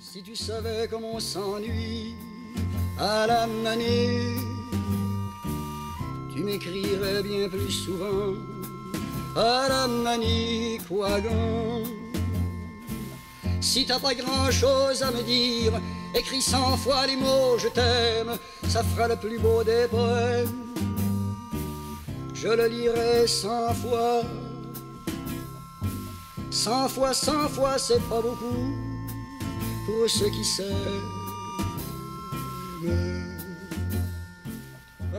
Si tu savais comme on s'ennuie à la manée, tu m'écrirais bien plus souvent à la Manicouagan. Si t'as pas grand-chose à me dire, écris 100 fois les mots je t'aime, ça fera le plus beau des poèmes. Je le lirai 100 fois, 100 fois, 100 fois, c'est pas beaucoup pour ceux qui s'aiment.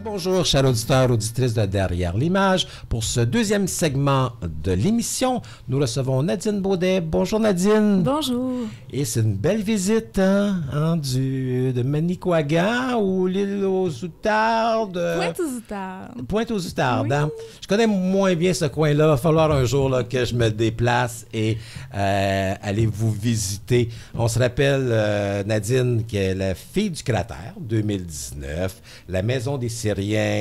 Bonjour, chers auditeurs, auditrices de Derrière l'image. Pour ce deuxième segment de l'émission, nous recevons Nadine Baudet. Bonjour Nadine. Bonjour. Et c'est une belle visite de Manicouagan ou l'île aux Outardes. Pointe-aux-Outardes. Pointe-aux-Outardes. Oui. Hein? Je connais moins bien ce coin-là. Il va falloir un jour là, que je me déplace et aller vous visiter. On se rappelle, Nadine, qui est la fille du cratère, 2019. La Maison des Syriens,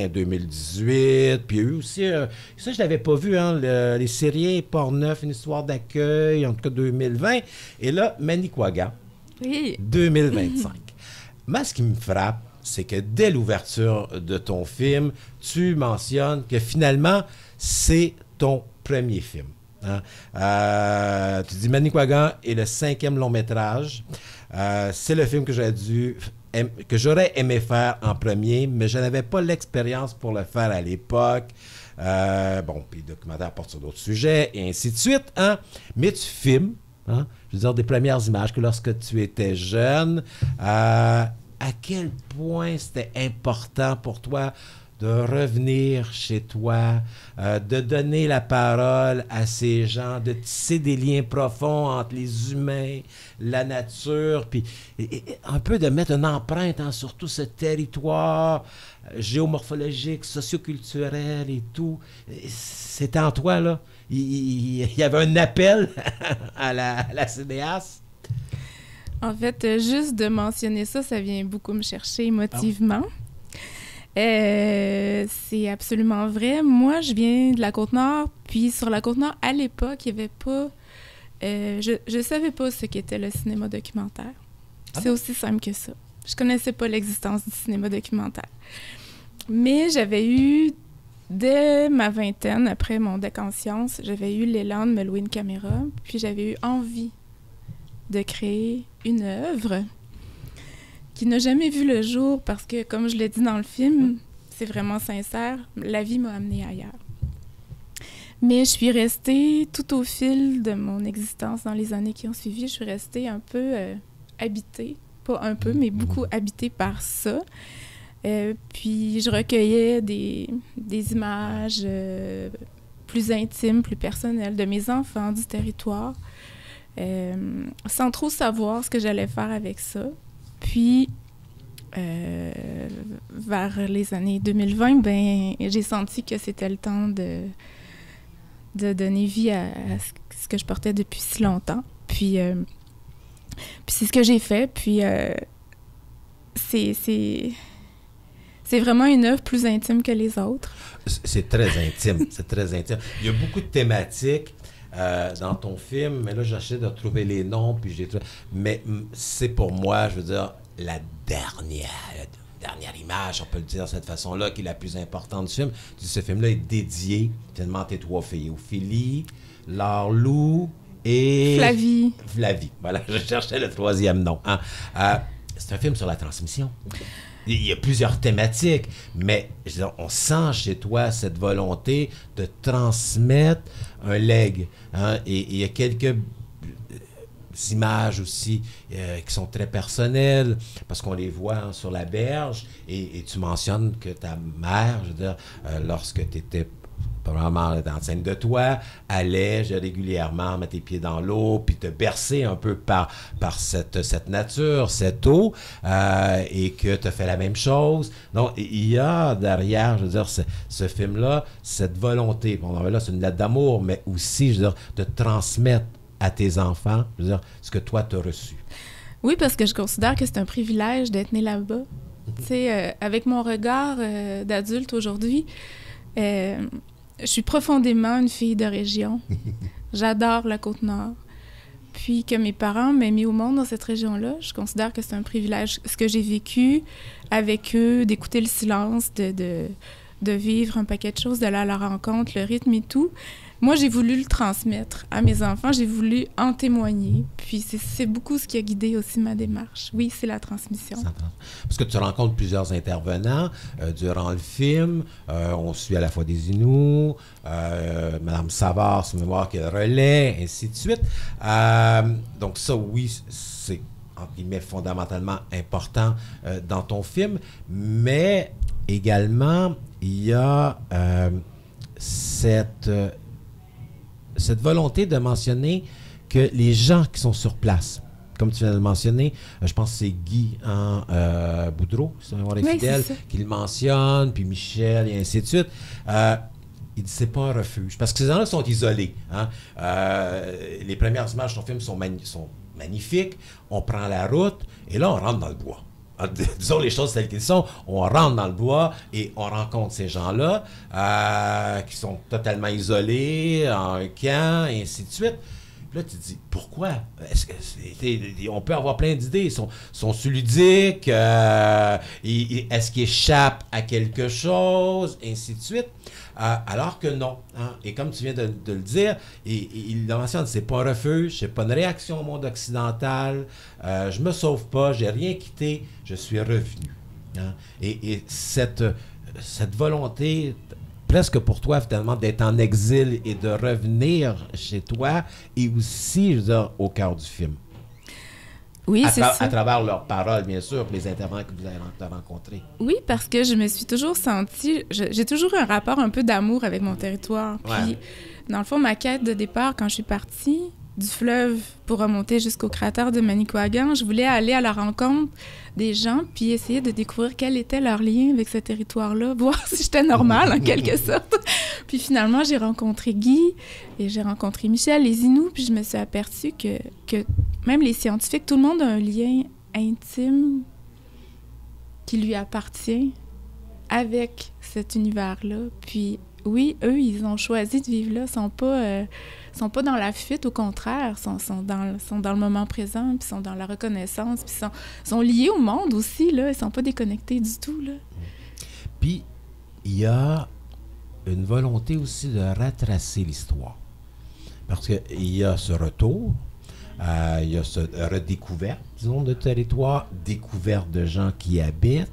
2018. Puis il y a eu aussi, ça je l'avais pas vu, hein, les Syriens, Port-Neuf, une histoire d'accueil, en tout cas 2020. Et là, Manicouagan, Oui. 2025. Moi, ce qui me frappe, c'est que dès l'ouverture de ton film, tu mentionnes que finalement, c'est ton premier film. Hein? Tu dis Manicouagan est le 5e long métrage. C'est le film que j'aurais aimé faire en premier, mais je n'avais pas l'expérience pour le faire à l'époque. Puis le documentaire porte sur d'autres sujets, et ainsi de suite. Hein? Mais tu filmes, hein? Je veux dire, des premières images que lorsque tu étais jeune. À quel point c'était important pour toi de revenir chez toi, de donner la parole à ces gens, de tisser des liens profonds entre les humains, la nature, puis un peu de mettre une empreinte sur tout ce territoire géomorphologique, socioculturel et tout. C'était en toi, là. Il y avait un appel à la cinéaste. En fait, juste de mentionner ça, ça vient beaucoup me chercher émotivement. C'est absolument vrai. Moi, je viens de la Côte-Nord, puis sur la Côte-Nord, à l'époque, il n'y avait pas... je savais pas ce qu'était le cinéma documentaire. C'est aussi simple que ça. Je connaissais pas l'existence du cinéma documentaire. Mais j'avais eu, dès ma vingtaine, après mon deck en sciences, j'avais eu l'élan de me louer une caméra, puis j'avais eu envie de créer une œuvre qui n'a jamais vu le jour parce que, comme je l'ai dit dans le film, c'est vraiment sincère, la vie m'a amenée ailleurs. Mais je suis restée tout au fil de mon existence dans les années qui ont suivi, je suis restée un peu habitée, pas un peu, mais beaucoup habitée par ça. Puis je recueillais des images plus intimes, plus personnelles de mes enfants, du territoire, sans trop savoir ce que j'allais faire avec ça. Puis, vers les années 2020, j'ai senti que c'était le temps de donner vie à ce que je portais depuis si longtemps. Puis c'est ce que j'ai fait. Puis, c'est vraiment une œuvre plus intime que les autres. C'est très intime, c'est très intime. Il y a beaucoup de thématiques dans ton film, mais là, j'essaie de retrouver les noms, puis mais c'est pour moi, je veux dire, la dernière image, on peut le dire de cette façon-là, qui est la plus importante du film. Ce film-là est dédié, finalement, à tes 3 filles, Ophélie, Laure-Lou et... Flavie, voilà, je cherchais le 3e nom. Hein. C'est un film sur la transmission. Il y a plusieurs thématiques, mais je veux dire, on sent chez toi cette volonté de transmettre un legs. Hein? Et il y a quelques images aussi qui sont très personnelles, parce qu'on les voit sur la berge, et tu mentionnes que ta mère, je veux dire, lorsque tu étais probablement enceinte de toi, allait régulièrement mettre tes pieds dans l'eau, puis te bercer un peu par cette nature, cette eau, et que tu as fait la même chose. Donc, il y a derrière, je veux dire, ce film-là, cette volonté, bon, là, c'est une lettre d'amour, mais aussi, je veux dire, de transmettre à tes enfants, je veux dire, ce que toi, tu as reçu. Oui, parce que je considère que c'est un privilège d'être née là-bas. Tu sais, avec mon regard d'adulte aujourd'hui, je suis profondément une fille de région. J'adore la Côte-Nord. puis que mes parents m'aient mis au monde dans cette région-là. Je considère que c'est un privilège, ce que j'ai vécu avec eux, d'écouter le silence, de vivre un paquet de choses, d'aller à la rencontre, le rythme et tout. Moi, j'ai voulu le transmettre à mes enfants, j'ai voulu en témoigner. Puis c'est beaucoup ce qui a guidé aussi ma démarche. Oui, c'est la transmission. Parce que tu rencontres plusieurs intervenants durant le film. On suit à la fois des Inuits, Mme Savard, sur mémoire qui est le relais, ainsi de suite. Donc ça, oui, c'est entre guillemets fondamentalement important dans ton film. Mais également, il y a cette volonté de mentionner que les gens qui sont sur place, comme tu viens de le mentionner, je pense que c'est Guy Boudreau, si on est fidèle, qui le mentionne, puis Michel, et ainsi de suite. Il dit c'est pas un refuge. Parce que ces gens-là sont isolés. Hein? Les premières images de ton film sont magnifiques. On prend la route, et là, on rentre dans le bois. Disons les choses telles qu'elles sont, on rentre dans le bois et on rencontre ces gens-là qui sont totalement isolés, en un camp, et ainsi de suite. Puis là, tu te dis, pourquoi? On peut avoir plein d'idées. Ils sont ludiques, est-ce qu'ils échappent à quelque chose, ainsi de suite. Alors que non. Hein? Et comme tu viens de le dire, il le mentionne, c'est pas un refuge, c'est pas une réaction au monde occidental, je me sauve pas, j'ai rien quitté, je suis revenu. Hein? Et cette volonté, presque pour toi, finalement, d'être en exil et de revenir chez toi, et aussi, je veux dire, au cœur du film. Oui, c'est ça. À travers leurs paroles, bien sûr, les intervenants que vous avez rencontrés. Oui, parce que je me suis toujours sentie... J'ai toujours eu un rapport un peu d'amour avec mon territoire. Puis, dans le fond, ma quête de départ, quand je suis partie du fleuve pour remonter jusqu'au cratère de Manicouagan, je voulais aller à la rencontre des gens puis essayer de découvrir quel était leur lien avec ce territoire-là, voir si j'étais normale, en quelque sorte. Puis finalement, j'ai rencontré Guy et j'ai rencontré Michel, les Inuits, puis je me suis aperçue que même les scientifiques, tout le monde a un lien intime qui lui appartient avec cet univers-là. Puis oui, eux, ils ont choisi de vivre là, sont pas dans la fuite, au contraire, sont dans le moment présent, puis sont dans la reconnaissance, puis sont liés au monde aussi, là, ils sont pas déconnectés du tout, là. Puis, il y a une volonté aussi de retracer l'histoire. Parce qu'il y a ce retour, il y a cette redécouverte, disons, de territoire, découverte de gens qui y habitent,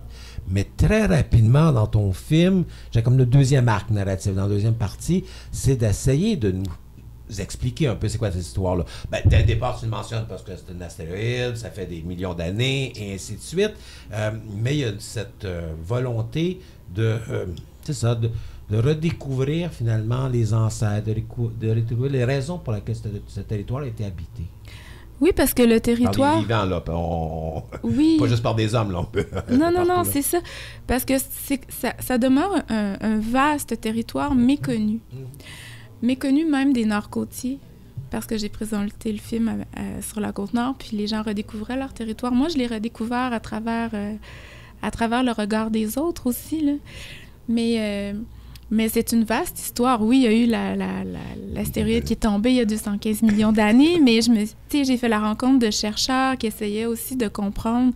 mais très rapidement dans ton film, j'ai comme le deuxième arc narratif, dans la deuxième partie, c'est d'essayer de nous expliquer un peu c'est quoi cette histoire-là. Ben, dès le départ, tu le mentionnes parce que c'est un astéroïde, ça fait des millions d'années, et ainsi de suite. Mais il y a cette volonté de redécouvrir finalement les ancêtres, de retrouver les raisons pour lesquelles ce territoire a été habité. Oui, parce que le territoire... Par des vivants, là. Oui. Pas juste par des hommes, là, on peut... Non, c'est ça. Parce que ça demeure un vaste territoire méconnu. Méconnu même des Nord-Côtiers, parce que j'ai présenté le film sur la Côte-Nord, puis les gens redécouvraient leur territoire. Moi, je l'ai redécouvert à travers le regard des autres aussi, là. Mais c'est une vaste histoire. Oui, il y a eu l'astéroïde qui est tombé il y a 215 millions d'années, mais j'ai fait la rencontre de chercheurs qui essayaient aussi de comprendre,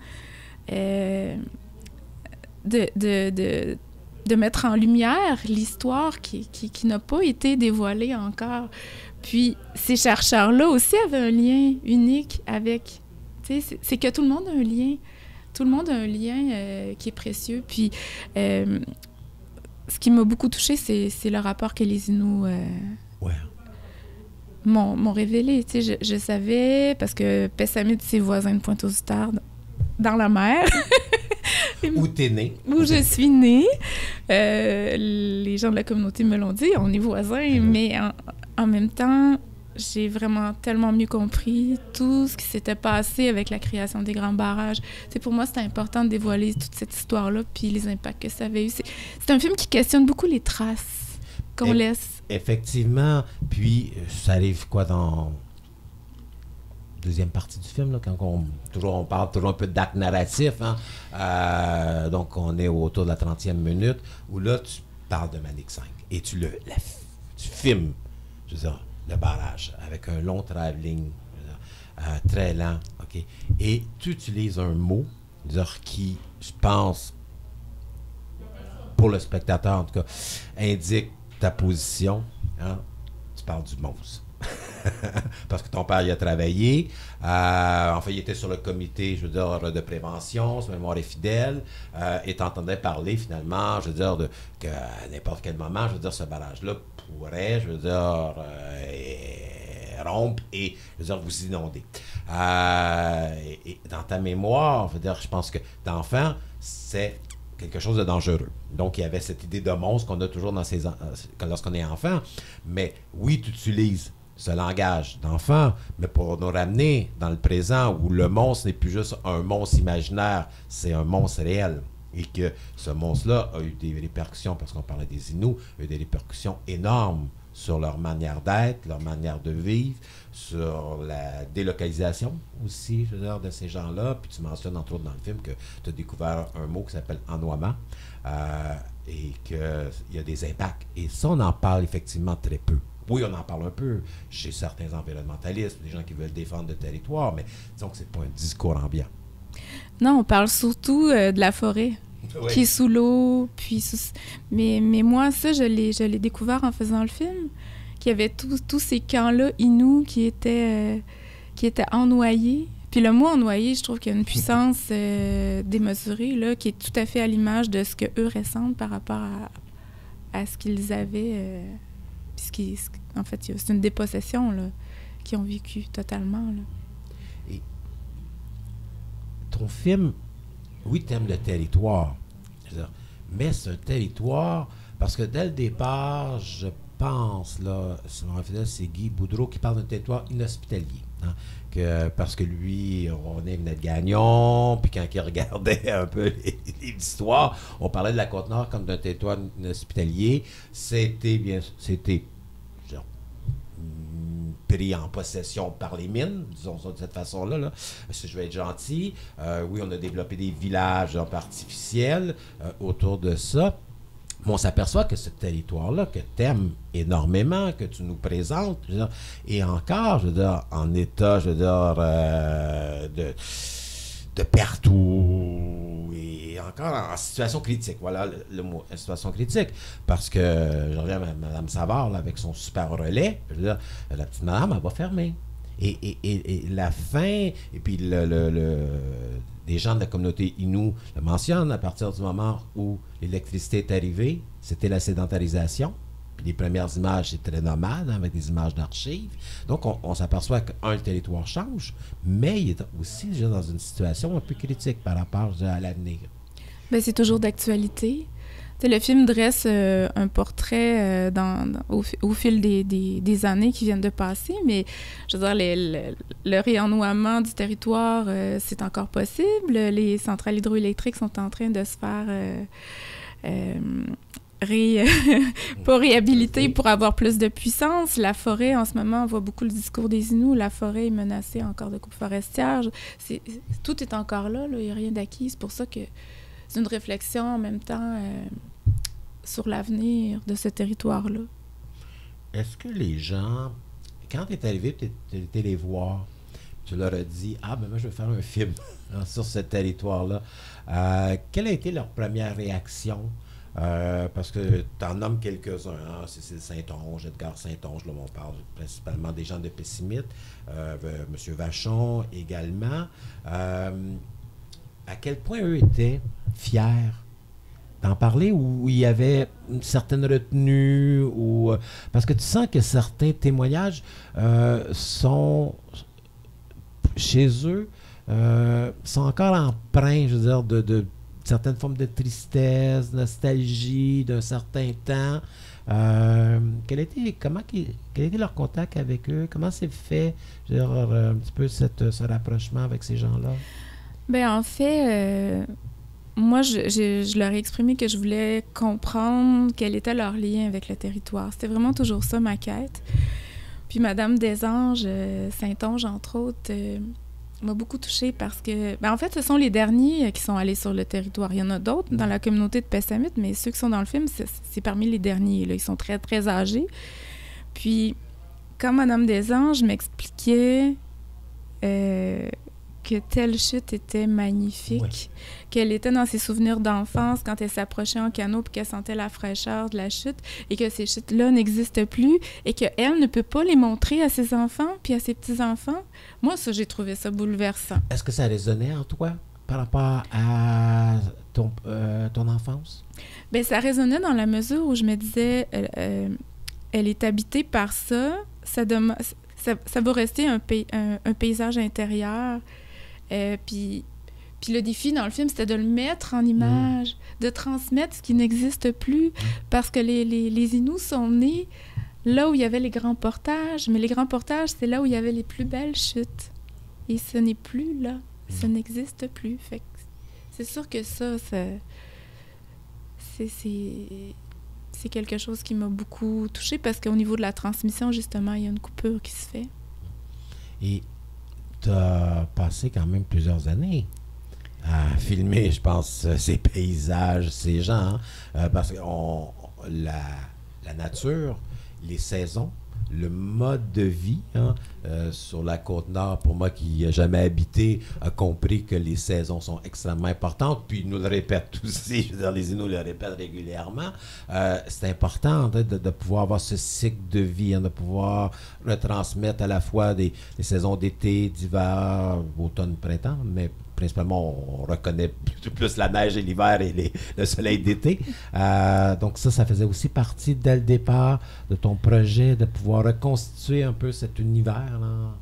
de mettre en lumière l'histoire qui n'a pas été dévoilée encore. Puis ces chercheurs-là aussi avaient un lien unique avec... C'est que tout le monde a un lien. Tout le monde a un lien qui est précieux. Puis... ce qui m'a beaucoup touchée, c'est le rapport que les Inuits m'ont révélé. Je savais, parce que Pessamit, c'est voisin de Pointe-aux-Outardes, dans la mer. Où t'es née. Où je suis née. Les gens de la communauté me l'ont dit, on est voisins, mais en même temps, j'ai vraiment tellement mieux compris tout ce qui s'était passé avec la création des grands barrages. Pour moi, c'était important de dévoiler toute cette histoire-là puis les impacts que ça avait eu. C'est un film qui questionne beaucoup les traces qu'on laisse. Effectivement. Puis, ça arrive quoi dans la deuxième partie du film, là, quand on parle toujours un peu d'acte narratif. Hein? Donc, on est autour de la 30e minute où là, tu parles de Manic 5 et tu filmes, je veux dire, le barrage, avec un long travelling. très lent, OK? Et tu utilises un mot, dire, qui, je pense, pour le spectateur en tout cas, indique ta position. Hein? Tu parles du monstre. Parce que ton père y a travaillé. Enfin, il était sur le comité, je veux dire, de prévention, si ma mémoire est fidèle, et t'entendais parler, finalement, je veux dire, qu'à n'importe quel moment, je veux dire, ce barrage-là pourrait, je veux dire, rompre et, je veux dire, vous inonder. Et dans ta mémoire, je veux dire, je pense que d'enfant, c'est quelque chose de dangereux. Donc, il y avait cette idée de monstre qu'on a toujours dans lorsqu'on est enfant. Mais oui, tu utilises ce langage d'enfant, mais pour nous ramener dans le présent où le monstre n'est plus juste un monstre imaginaire, c'est un monstre réel. Et que ce monstre-là a eu des répercussions, parce qu'on parlait des Inuits, a eu des répercussions énormes sur leur manière d'être, leur manière de vivre, sur la délocalisation aussi, je veux dire, de ces gens-là. Puis tu mentionnes entre autres dans le film que tu as découvert un mot qui s'appelle ennoiement et qu'il y a des impacts. Et ça, on en parle effectivement très peu. Oui, on en parle un peu chez certains environnementalistes, des gens qui veulent défendre le territoire, mais disons que c'est pas un discours ambiant. Non, on parle surtout de la forêt. Oui. Qui est sous l'eau, puis mais moi, ça, je l'ai découvert en faisant le film, qu'il y avait tous ces camps-là, Inuits, qui étaient ennoyés. Puis le mot ennoyé, je trouve qu'il y a une puissance démesurée, là, qui est tout à fait à l'image de ce qu'eux ressentent par rapport à ce qu'ils avaient. En fait, c'est une dépossession, là, qu'ils ont vécu totalement, là. Et ton film, oui, t'aimes le territoire, mais c'est un territoire, parce que dès le départ, je pense, là, c'est Guy Boudreau qui parle d'un territoire inhospitalier. Hein, parce que lui, on venait de Gagnon, puis quand il regardait un peu l'histoire, on parlait de la Côte-Nord comme d'un territoire inhospitalier. C'était pris en possession par les mines, disons ça de cette façon-là, là, si je vais être gentil. Oui, on a développé des villages artificiels autour de ça. Mais on s'aperçoit que ce territoire-là, que tu aimes énormément, que tu nous présentes, je veux dire, est encore, je veux dire, en état, je veux dire, de perte et encore en situation critique. Voilà le mot, situation critique. Parce que, je reviens à Mme Savard, là, avec son super relais, je veux dire, la petite madame, elle va fermer. Et la fin, et puis les gens de la communauté Innu le mentionnent, à partir du moment où l'électricité est arrivée, c'était la sédentarisation. Puis les premières images, c'est très nomade, hein, avec des images d'archives. Donc, on s'aperçoit le territoire change, mais il est aussi déjà dans une situation un peu critique par rapport à l'avenir. Bien, c'est toujours d'actualité. Le film dresse un portrait au fil des années qui viennent de passer, mais je veux dire, le réennoiement du territoire, c'est encore possible. Les centrales hydroélectriques sont en train de se faire pas réhabiliter pour avoir plus de puissance. La forêt, en ce moment, on voit beaucoup le discours des Inuits. La forêt est menacée encore de coupe forestière. Tout est encore là, il n'y a rien d'acquis. C'est pour ça que c'est une réflexion en même temps sur l'avenir de ce territoire-là. Est-ce que les gens, quand tu es arrivé, tu étais les voir, tu leur as dit « Ah, ben moi, je vais faire un film sur ce territoire-là. » Quelle a été leur première réaction? Parce que tu en nommes quelques-uns, hein? Cécile Saint-Onge, Edgar Saint-Onge, là, on parle principalement des gens de Pessimite, M. Vachon également. À quel point eux étaient fiers d'en parler, ou il y avait une certaine retenue, parce que tu sens que certains témoignages sont chez eux, sont encore empreints, je veux dire, de certaines formes de tristesse, nostalgie d'un certain temps. Quel était leur contact avec eux? Comment s'est fait, je veux dire, un petit peu ce rapprochement avec ces gens-là? Bien, en fait, moi, je leur ai exprimé que je voulais comprendre quel était leur lien avec le territoire. C'était vraiment toujours ça, ma quête. Puis Madame Desanges, Saint-Onge, entre autres, m'a beaucoup touchée parce que... en fait, ce sont les derniers qui sont allés sur le territoire. Il y en a d'autres dans la communauté de Pessamit, mais ceux qui sont dans le film, c'est parmi les derniers. Là. Ils sont très, très âgés. Puis, quand Madame Desanges m'expliquait que telle chute était magnifique, qu'elle était dans ses souvenirs d'enfance quand elle s'approchait en canot puis qu'elle sentait la fraîcheur de la chute et que ces chutes-là n'existent plus et qu'elle ne peut pas les montrer à ses enfants puis à ses petits-enfants. Moi, ça, j'ai trouvé ça bouleversant. Est-ce que ça résonnait en toi par rapport à ton enfance? Bien, ça résonnait dans la mesure où je me disais, elle est habitée par ça, ça va rester un paysage intérieur. Puis le défi dans le film, c'était de le mettre en image, de transmettre ce qui n'existe plus, parce que les Inuits sont nés là où il y avait les grands portages, mais les grands portages, c'est là où il y avait les plus belles chutes. Et ce n'est plus là, ça n'existe plus. Fait que c'est sûr que ça c'est quelque chose qui m'a beaucoup touchée, parce qu'au niveau de la transmission, justement, il y a une coupure qui se fait. Et tu as passé quand même plusieurs années à filmer, je pense, ces paysages, ces gens, parce que la nature, les saisons, le mode de vie sur la Côte-Nord, pour moi qui n'ai jamais habité, a compris que les saisons sont extrêmement importantes, puis ils nous le répètent aussi, je veux dire, les Inuits le répètent régulièrement. C'est important de pouvoir avoir ce cycle de vie, de pouvoir retransmettre à la fois des saisons d'été, d'hiver, automne, printemps, mais principalement, on reconnaît plus la neige et l'hiver et le soleil d'été. Donc ça faisait aussi partie, dès le départ, de ton projet, de pouvoir reconstituer un peu cet univers-là.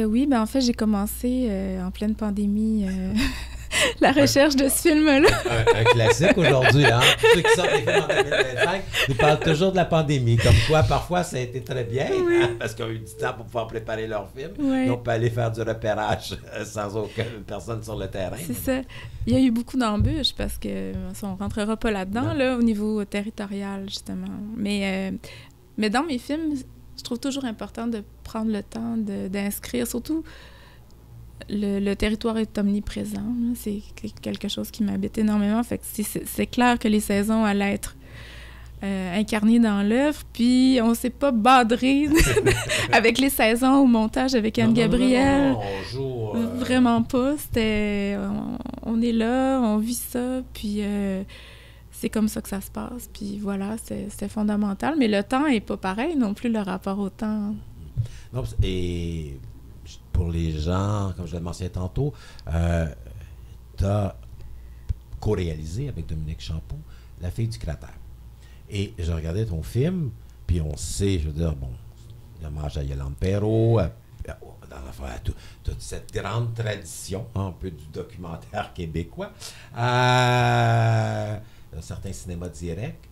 Oui, ben en fait, j'ai commencé en pleine pandémie la recherche de ce film-là. Un classique aujourd'hui, hein? Tous ceux qui sortent des films en 2025 nous parlent toujours de la pandémie. Comme quoi, parfois, ça a été très bien, parce qu'ils ont eu du temps pour pouvoir préparer leur film. Oui. Donc, on peut aller faire du repérage sans aucune personne sur le terrain. C'est ça. Il y a eu beaucoup d'embûches, parce qu'on ne rentrera pas là-dedans, là, au niveau territorial, justement. Mais dans mes films, je trouve toujours important de prendre le temps d'inscrire, surtout... Le territoire est omniprésent. Là. C'est quelque chose qui m'habite énormément. Fait que c'est clair que les saisons allaient être incarnées dans l'œuvre. Puis on ne s'est pas badré avec les saisons au montage avec Anne-Gabrielle. Non, on joue... Vraiment pas. C'était... On est là, on vit ça, puis c'est comme ça que ça se passe. Puis voilà, c'est fondamental. Mais le temps n'est pas pareil non plus, le rapport au temps. Non, et... Pour les gens, comme je l'ai mentionné tantôt, tu as co-réalisé avec Dominique Champoux La fille du cratère. Et je regardais ton film, puis on sait, je veux dire, bon, l'hommage à Yolande Perrault, toute cette grande tradition, un peu du documentaire québécois, un certain cinéma direct,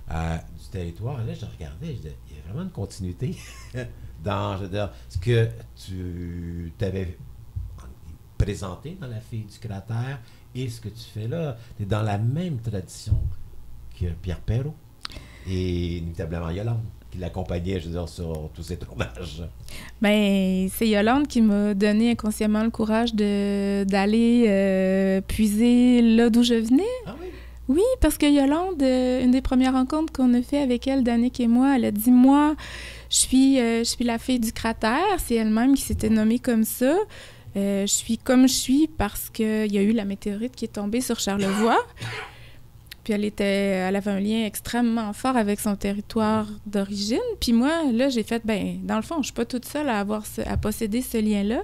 du territoire. Et là, je regardais, je disais, il y a vraiment une continuité dans, je veux dire, ce que tu t'avais présenté dans La fille du cratère et ce que tu fais là. Tu es dans la même tradition que Pierre Perrault et inévitablement Yolande, qui l'accompagnait, je veux dire, sur tous ces tournages. Bien, c'est Yolande qui m'a donné inconsciemment le courage d'aller puiser là d'où je venais. Ah oui? Oui, parce que Yolande, une des premières rencontres qu'on a fait avec elle, Danick et moi, elle a dit, moi, je suis la fille du cratère. C'est elle-même qui s'était nommée comme ça. Je suis comme je suis parce qu'il y a eu la météorite qui est tombée sur Charlevoix. Puis elle avait un lien extrêmement fort avec son territoire d'origine. Puis moi, là, j'ai fait, dans le fond, je suis pas toute seule à posséder ce lien-là.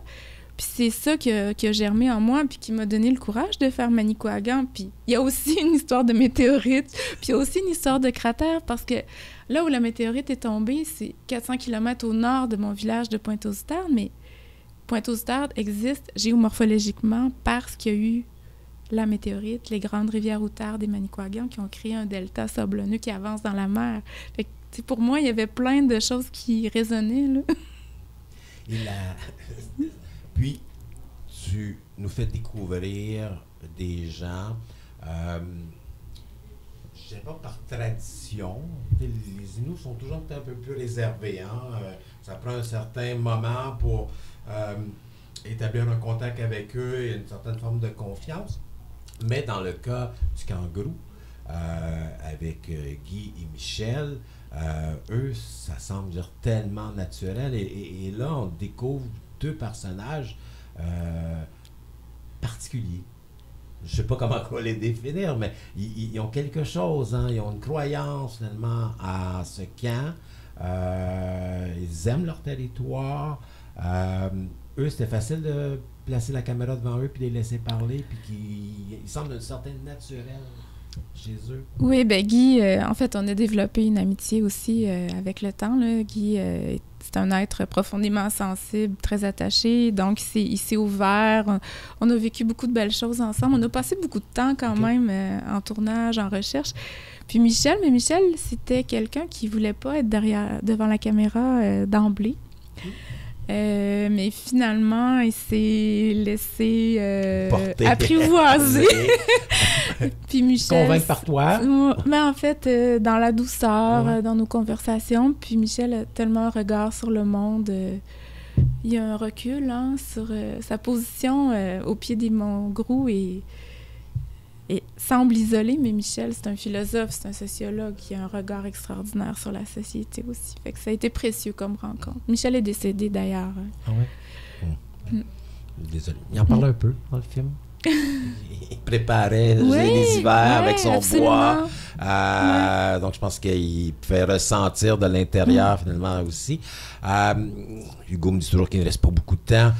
Puis c'est ça qui a germé en moi, puis qui m'a donné le courage de faire Manicouagan. Puis il y a aussi une histoire de météorite, puis il y a aussi une histoire de cratère, parce que là où la météorite est tombée, c'est 400 km au nord de mon village de Pointe-aux-Outardes, mais Pointe-aux-Outardes existe géomorphologiquement parce qu'il y a eu la météorite, les grandes rivières outardes et Manicouagan qui ont créé un delta sablonneux qui avance dans la mer. Fait que, pour moi, il y avait plein de choses qui résonnaient, là. Puis, tu nous fais découvrir des gens, je ne sais pas par tradition, les Inuits sont toujours un peu plus réservés. Ça prend un certain moment pour établir un contact avec eux et une certaine forme de confiance. Mais dans le cas du Kangourou, avec Guy et Michel, eux, ça semble dire tellement naturel. Et là, on découvre deux personnages particuliers. Je ne sais pas comment on va les définir, mais ils ont quelque chose, hein? Ils ont une croyance finalement à ce camp. Ils aiment leur territoire. Eux, c'était facile de placer la caméra devant eux puis les laisser parler, puis qu'ils semblent d'une certaine naturelle chez eux. Oui, ben Guy, en fait, on a développé une amitié aussi avec le temps. Là. Guy, c'est un être profondément sensible, très attaché, donc il s'est ouvert. On a vécu beaucoup de belles choses ensemble. On a passé beaucoup de temps quand même en tournage, en recherche. Puis Michel, c'était quelqu'un qui voulait pas être devant la caméra d'emblée. Mais finalement, il s'est laissé apprivoiser. Puis Michel... Convaincre par toi? Mais en fait, dans la douceur, dans nos conversations, puis Michel a tellement un regard sur le monde. Il y a un recul sur sa position au pied des monts Grou et semble isolé, mais Michel, c'est un philosophe, c'est un sociologue qui a un regard extraordinaire sur la société aussi. Fait que ça a été précieux comme rencontre. Michel est décédé d'ailleurs. Ah ouais? Désolé. Il en parle un peu dans le film. Il préparait les hivers avec son bois. Donc, je pense qu'il fait ressentir de l'intérieur, finalement, aussi. Hugo me dit toujours qu'il ne reste pas beaucoup de temps.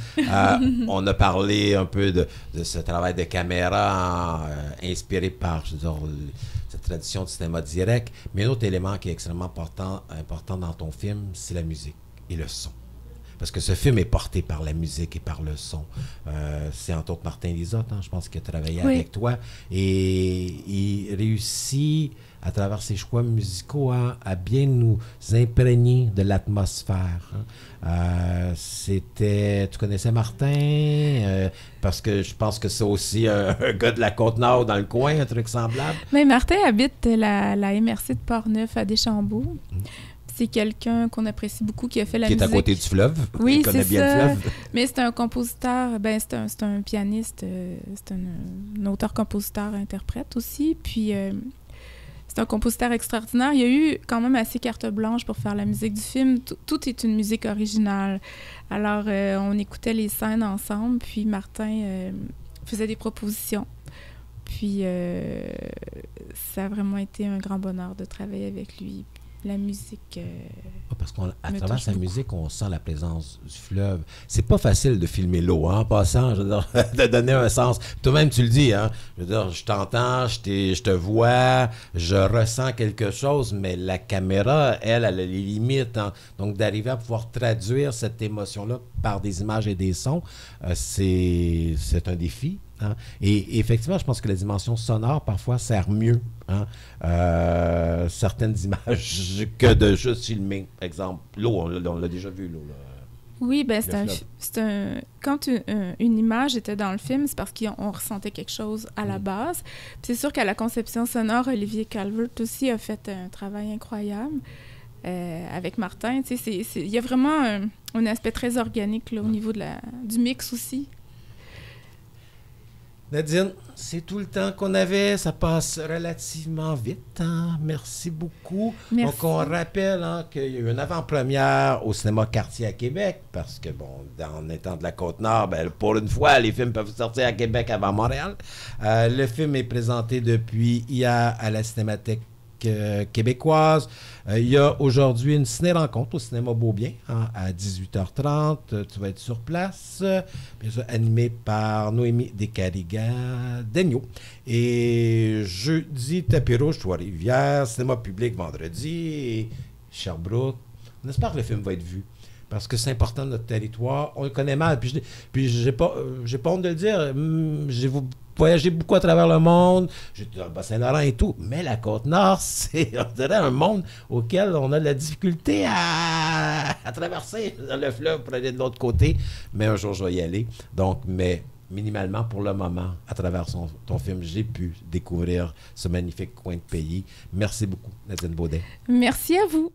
On a parlé un peu de ce travail de caméra inspiré par, je veux dire, cette tradition du cinéma direct. Mais un autre élément qui est extrêmement important dans ton film, c'est la musique et le son. Parce que ce film est porté par la musique et par le son. C'est entre autres Martin Lizotte, je pense, qui a travaillé avec toi. Et il réussit, à travers ses choix musicaux, à bien nous imprégner de l'atmosphère. Tu connaissais Martin? Parce que je pense que c'est aussi un gars de la Côte-Nord dans le coin, un truc semblable. Mais Martin habite la MRC de Portneuf à Deschambault. C'est quelqu'un qu'on apprécie beaucoup, qui a fait la musique. Qui est à côté du fleuve. Oui, il connaît bien le fleuve. Mais c'est un compositeur, c'est un pianiste, c'est un auteur-compositeur-interprète aussi. Puis c'est un compositeur extraordinaire. Il y a eu quand même assez carte blanche pour faire la musique du film. Tout est une musique originale. Alors, on écoutait les scènes ensemble, puis Martin faisait des propositions. Puis ça a vraiment été un grand bonheur de travailler avec lui. La musique... parce qu'à travers sa musique, on sent la présence du fleuve. C'est pas facile de filmer l'eau, en passant, je veux dire, de donner un sens. Toi-même, tu le dis, hein? Je veux dire, je t'entends, je te vois, je ressens quelque chose, mais la caméra, elle a les limites. Hein? Donc, d'arriver à pouvoir traduire cette émotion-là par des images et des sons, c'est un défi. Hein? Et effectivement, je pense que la dimension sonore, parfois, sert mieux certaines images que de juste filmer. Par exemple, l'eau, on l'a déjà vu, l'eau. Oui, bien, quand une image était dans le film, c'est parce qu'on ressentait quelque chose à la base. Puis c'est sûr qu'à la conception sonore, Olivier Calvert aussi a fait un travail incroyable avec Martin. Il y a vraiment un aspect très organique là, au niveau du mix aussi. Nadine, c'est tout le temps qu'on avait. Ça passe relativement vite. Hein? Merci beaucoup. Merci. Donc, on rappelle qu'il y a eu une avant-première au cinéma Cartier à Québec, parce que, bon, en étant de la Côte-Nord, pour une fois, les films peuvent sortir à Québec avant Montréal. Le film est présenté depuis hier à la Cinémathèque québécoise. Il y a aujourd'hui une ciné-rencontre au cinéma Beaubien à 18h30. Tu vas être sur place, bien sûr, animé par Noémie Descarigas-Daigneault. Et jeudi, Tapis Rouge, Trois-Rivières, cinéma public vendredi, et Sherbrooke. On espère que le film va être vu. Parce que c'est important notre territoire. On le connaît mal. Puis j'ai pas honte de le dire. J'ai voyagé beaucoup à travers le monde. J'étais dans le Bas-Saint-Laurent et tout. Mais la Côte-Nord, c'est, on dirait, un monde auquel on a de la difficulté à traverser le fleuve pour aller de l'autre côté. Mais un jour, je vais y aller. Donc, mais minimalement, pour le moment, à travers ton film, j'ai pu découvrir ce magnifique coin de pays. Merci beaucoup, Nadine Baudet. Merci à vous.